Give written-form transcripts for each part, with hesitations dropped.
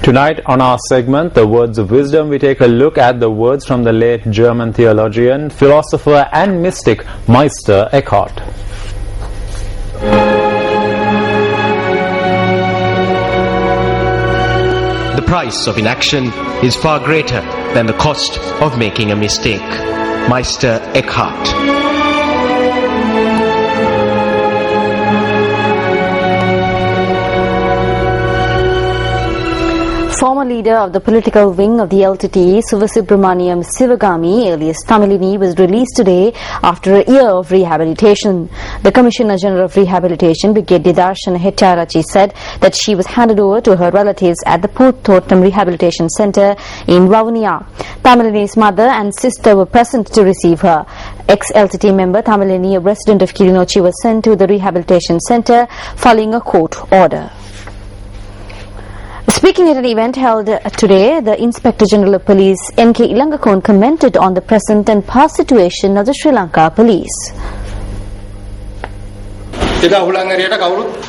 Tonight on our segment, The Words of Wisdom, we take a look at the words from the late German theologian, philosopher and mystic Meister Eckhart. The price of inaction is far greater than the cost of making a mistake. Meister Eckhart. Former leader of the political wing of the LTTE, Sivasubramaniam Sivagami, alias Tamilini, was released today after a year of rehabilitation. The Commissioner General of Rehabilitation, Brigadier Darshan Hettiarachchi, said that she was handed over to her relatives at the Poothottam Rehabilitation Centre in Vavuniya. Tamilini's mother and sister were present to receive her. Ex-LTTE member Tamilini, a resident of Kilinochchi, was sent to the rehabilitation centre following a court order. Speaking at an event held today, the Inspector General of Police, N.K. Ilangakon, commented on the present and past situation of the Sri Lanka Police.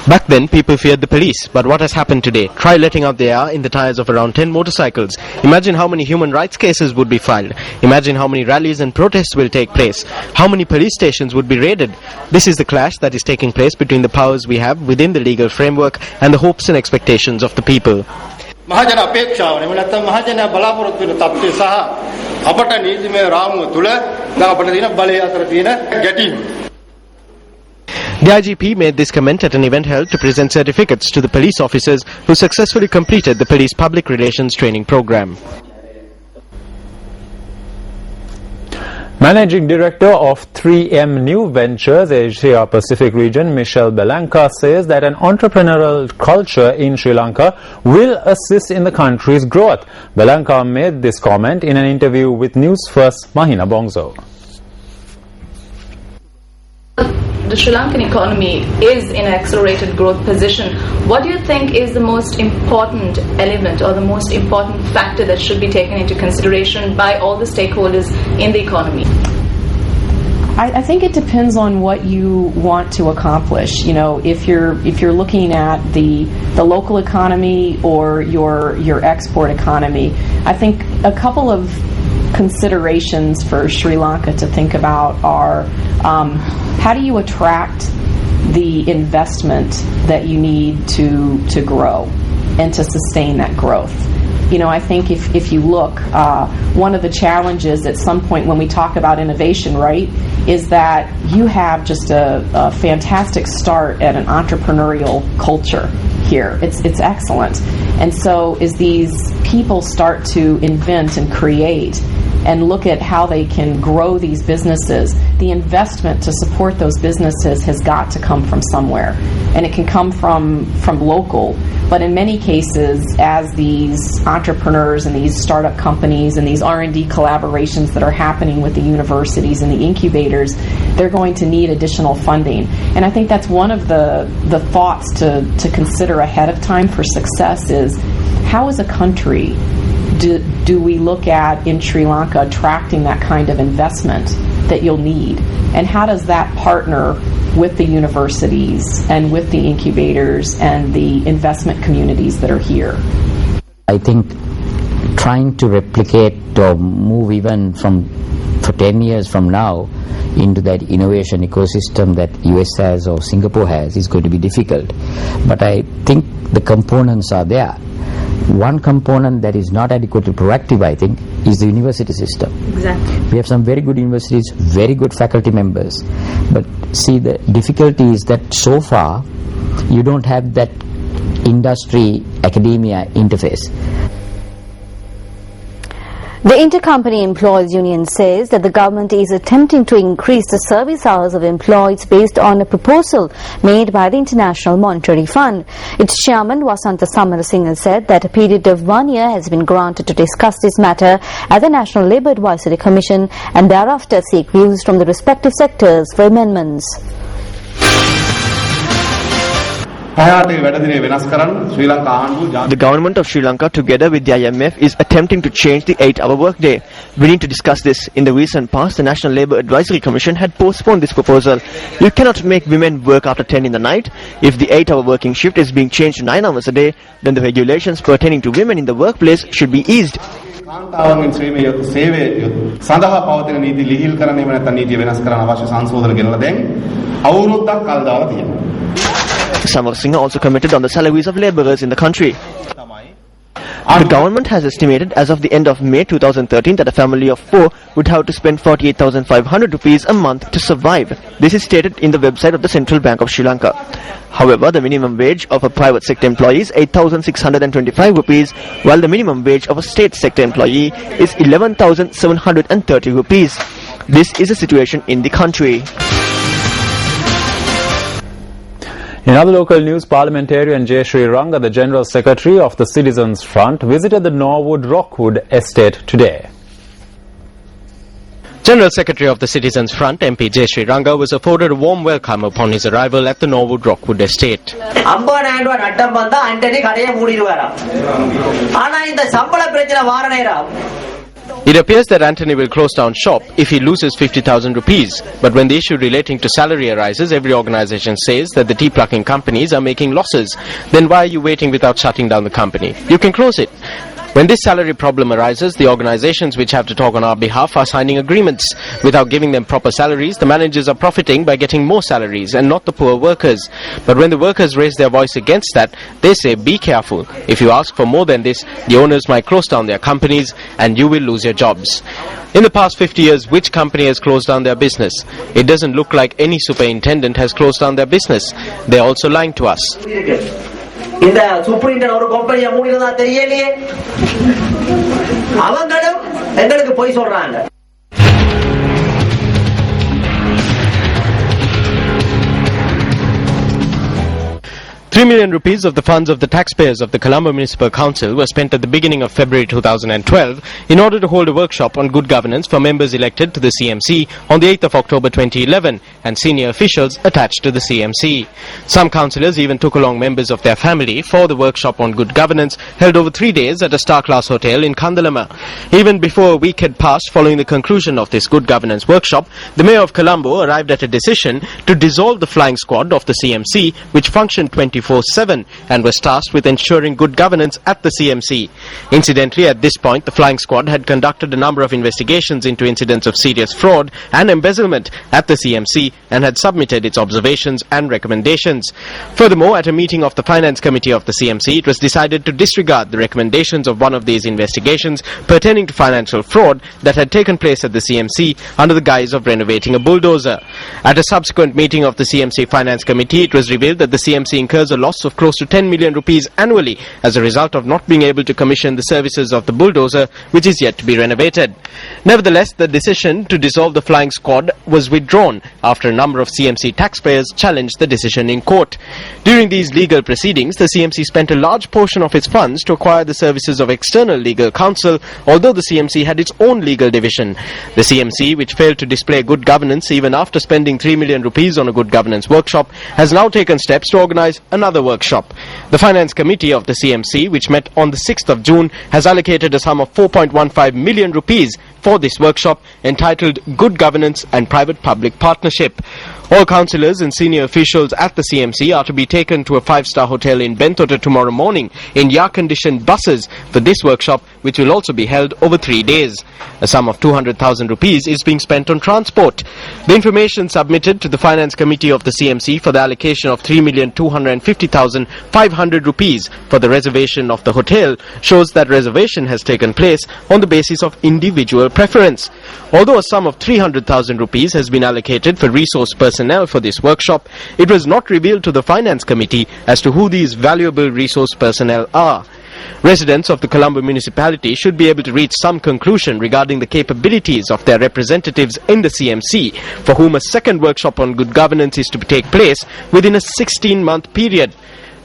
Back then, people feared the police, but what has happened today? Try letting out the air in the tires of around 10 motorcycles. Imagine how many human rights cases would be filed. Imagine how many rallies and protests will take place. How many police stations would be raided. This is the clash that is taking place between the powers we have within the legal framework and the hopes and expectations of the people. The IGP made this comment at an event held to present certificates to the police officers who successfully completed the police public relations training program. Managing Director of 3M New Ventures Asia Pacific region, Michelle Belanca, says that an entrepreneurial culture in Sri Lanka will assist in the country's growth. Belanca made this comment in an interview with News First Mahina Bongso. The Sri Lankan economy is in an accelerated growth position. What do you think is the most important element or the most important factor that should be taken into consideration by all the stakeholders in the economy? I think it depends on what you want to accomplish. You know, if you're looking at the local economy or your export economy, I think a couple of considerations for Sri Lanka to think about are how do you attract the investment that you need to grow and to sustain that growth. You know, I think if you look, one of the challenges at some point when we talk about innovation, right, is that you have just a fantastic start at an entrepreneurial culture here. It's excellent. And so as these people start to invent and create and look at how they can grow these businesses, the investment to support those businesses has got to come from somewhere. And it can come from local, but in many cases, as these entrepreneurs and these startup companies and these R&D collaborations that are happening with the universities and the incubators, they're going to need additional funding. And I think that's one of the thoughts to consider ahead of time for success is, how as a country do we look at in Sri Lanka attracting that kind of investment that you'll need? And how does that partner with the universities and with the incubators and the investment communities that are here? I think trying to replicate or move even for 10 years from now into that innovation ecosystem that US has or Singapore has is going to be difficult. But I think the components are there. One component that is not adequately proactive, I think, is the university system. Exactly. We have some very good universities, very good faculty members. But see, the difficulty is that so far, you don't have that industry-academia interface. The Intercompany Employees Union says that the government is attempting to increase the service hours of employees based on a proposal made by the International Monetary Fund. Its chairman, Vasanta Samarasinha, said that a period of 1 year has been granted to discuss this matter at the National Labour Advisory Commission and thereafter seek views from the respective sectors for amendments. The government of Sri Lanka, together with the IMF, is attempting to change the 8-hour workday. We need to discuss this. In the recent past, the National Labour Advisory Commission had postponed this proposal. You cannot make women work after 10 in the night. If the 8-hour working shift is being changed to 9 hours a day, then the regulations pertaining to women in the workplace should be eased. කාන්තාවන්ගෙන් සේවය සඳහා පවතින නීති ලිහිල් කරන්න එහෙම නැත්නම් නීතිය වෙනස් කරන්න අවශ්‍ය සංශෝධන ගෙනලා දැන් අවුරුද්දක් කල් දාලා තියෙනවා. Samarasinghe also commented on the salaries of labourers in the country. The government has estimated as of the end of May 2013 that a family of 4 would have to spend 48,500 rupees a month to survive. This is stated in the website of the Central Bank of Sri Lanka. However, the minimum wage of a private sector employee is 8,625 rupees, while the minimum wage of a state sector employee is 11,730 rupees. This is the situation in the country. In other local news, parliamentarian J. Sri Ranga, the General Secretary of the Citizens Front, visited the Norwood Rockwood estate today. General Secretary of the Citizens Front, MP J. Sri Ranga, was afforded a warm welcome upon his arrival at the Norwood Rockwood estate. It appears that Anthony will close down shop if he loses 50,000 rupees. But when the issue relating to salary arises, every organization says that the tea plucking companies are making losses. Then why are you waiting without shutting down the company? You can close it. When this salary problem arises, the organizations which have to talk on our behalf are signing agreements. Without giving them proper salaries, the managers are profiting by getting more salaries and not the poor workers. But when the workers raise their voice against that, they say, be careful. If you ask for more than this, the owners might close down their companies and you will lose your jobs. In the past 50 years, which company has closed down their business? It doesn't look like any superintendent has closed down their business. They're also lying to us. இந்த superintendent ஒரு கம்பெனியை மூடினதா தெரியலையே அவங்களும் எங்களுக்கு போய் சொல்றாங்க. 3 million rupees of the funds of the taxpayers of the Colombo Municipal Council were spent at the beginning of February 2012 in order to hold a workshop on good governance for members elected to the CMC on the 8th of October 2011 and senior officials attached to the CMC. Some councillors even took along members of their family for the workshop on good governance held over 3 days at a star-class hotel in Kandalama. Even before a week had passed following the conclusion of this good governance workshop, the Mayor of Colombo arrived at a decision to dissolve the flying squad of the CMC, which functioned 24/7 and was tasked with ensuring good governance at the CMC. Incidentally, at this point, the flying squad had conducted a number of investigations into incidents of serious fraud and embezzlement at the CMC and had submitted its observations and recommendations. Furthermore, at a meeting of the Finance Committee of the CMC, it was decided to disregard the recommendations of one of these investigations pertaining to financial fraud that had taken place at the CMC under the guise of renovating a bulldozer. At a subsequent meeting of the CMC Finance Committee, it was revealed that the CMC incurs a loss of close to 10 million rupees annually as a result of not being able to commission the services of the bulldozer, which is yet to be renovated. Nevertheless, the decision to dissolve the flying squad was withdrawn after a number of CMC taxpayers challenged the decision in court. During these legal proceedings, the CMC spent a large portion of its funds to acquire the services of external legal counsel, although the CMC had its own legal division. The CMC, which failed to display good governance even after spending 3 million rupees on a good governance workshop, has now taken steps to organize another workshop. The Finance Committee of the CMC, which met on the 6th of June, has allocated a sum of 4.15 million rupees for this workshop entitled Good Governance and Private-Public Partnership. All councillors and senior officials at the CMC are to be taken to a 5-star hotel in Bentota tomorrow morning in air-conditioned buses for this workshop, which will also be held over 3 days. A sum of 200,000 rupees is being spent on transport. The information submitted to the Finance Committee of the CMC for the allocation of 3,250,500 rupees for the reservation of the hotel shows that reservation has taken place on the basis of individual preference. Although a sum of 300,000 rupees has been allocated for resource personnel for this workshop, it was not revealed to the Finance Committee as to who these valuable resource personnel are. Residents of the Colombo municipality should be able to reach some conclusion regarding the capabilities of their representatives in the CMC, for whom a second workshop on good governance is to take place within a 16-month period.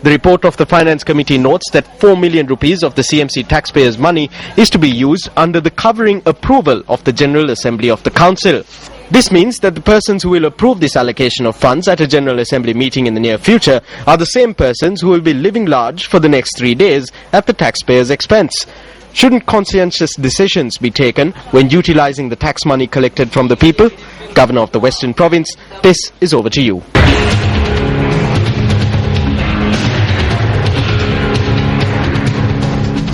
The report of the Finance Committee notes that 4 million rupees of the CMC taxpayers' money is to be used under the covering approval of the General Assembly of the Council. This means that the persons who will approve this allocation of funds at a General Assembly meeting in the near future are the same persons who will be living large for the next 3 days at the taxpayers' expense. Shouldn't conscientious decisions be taken when utilizing the tax money collected from the people? Governor of the Western Province, this is over to you.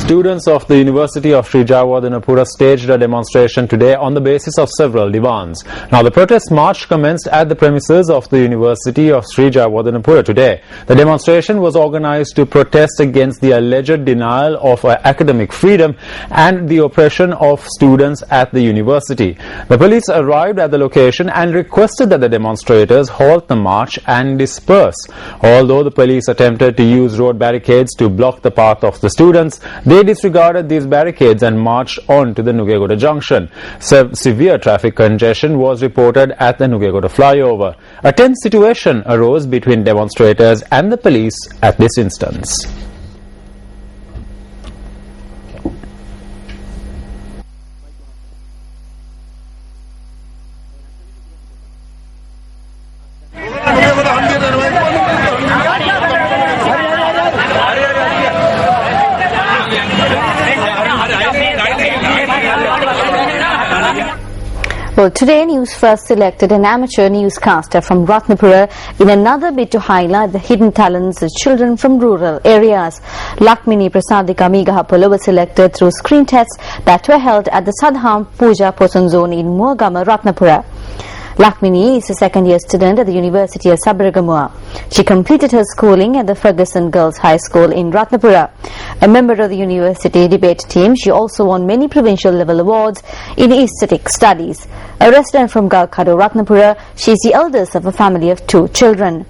Students of the University of Sri Jayawardenepura staged a demonstration today on the basis of several demands. Now, the protest march commenced at the premises of the University of Sri Jayawardenepura today. The demonstration was organized to protest against the alleged denial of academic freedom and the oppression of students at the university. The police arrived at the location and requested that the demonstrators halt the march and disperse. Although the police attempted to use road barricades to block the path of the students, they disregarded these barricades and marched on to the Nugegoda junction. Severe traffic congestion was reported at the Nugegoda flyover. A tense situation arose between demonstrators and the police at this instance. Well, today News First selected an amateur newscaster from Ratnapura in another bid to highlight the hidden talents of children from rural areas. Lakmini Prasadika Megahapula was selected through screen tests that were held at the Sadham Puja Posan Zone in Muagama, Ratnapura. Lakmini is a second-year student at the University of Sabaragamuwa. She completed her schooling at the Ferguson Girls High School in Ratnapura. A member of the university debate team, she also won many provincial-level awards in aesthetic studies. A resident from Galkado, Ratnapura, she is the eldest of a family of 2 children.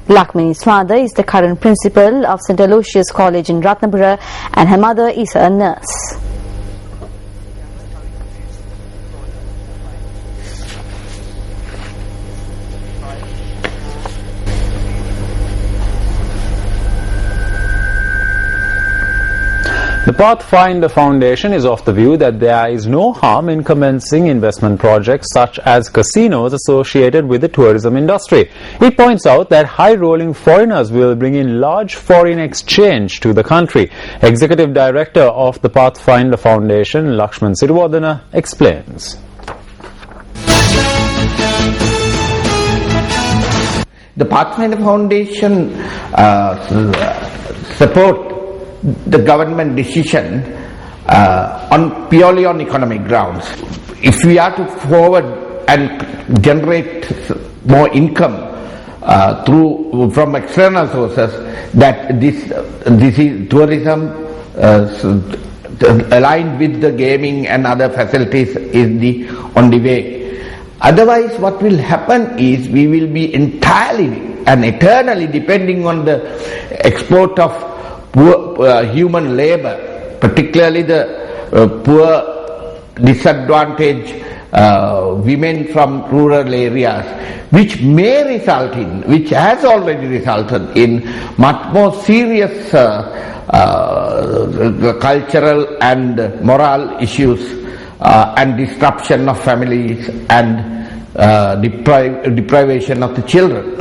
Lakmini's father is the current principal of St. Aloysius College in Ratnapura and her mother is a nurse. The Pathfinder Foundation is of the view that there is no harm in commencing investment projects such as casinos associated with the tourism industry. It points out that high-rolling foreigners will bring in large foreign exchange to the country. Executive Director of the Pathfinder Foundation, Lakshman Sirivardhana, explains. The Pathfinder Foundation support the government decision purely on economic grounds. If we are to forward and generate more income from external sources, that this is tourism aligned with the gaming and other facilities is the only way. Otherwise, what will happen is we will be entirely and eternally depending on the export of poor human labor, particularly the poor, disadvantaged women from rural areas, which may result in, which has already resulted in much more serious cultural and moral issues and disruption of families and deprivation of the children.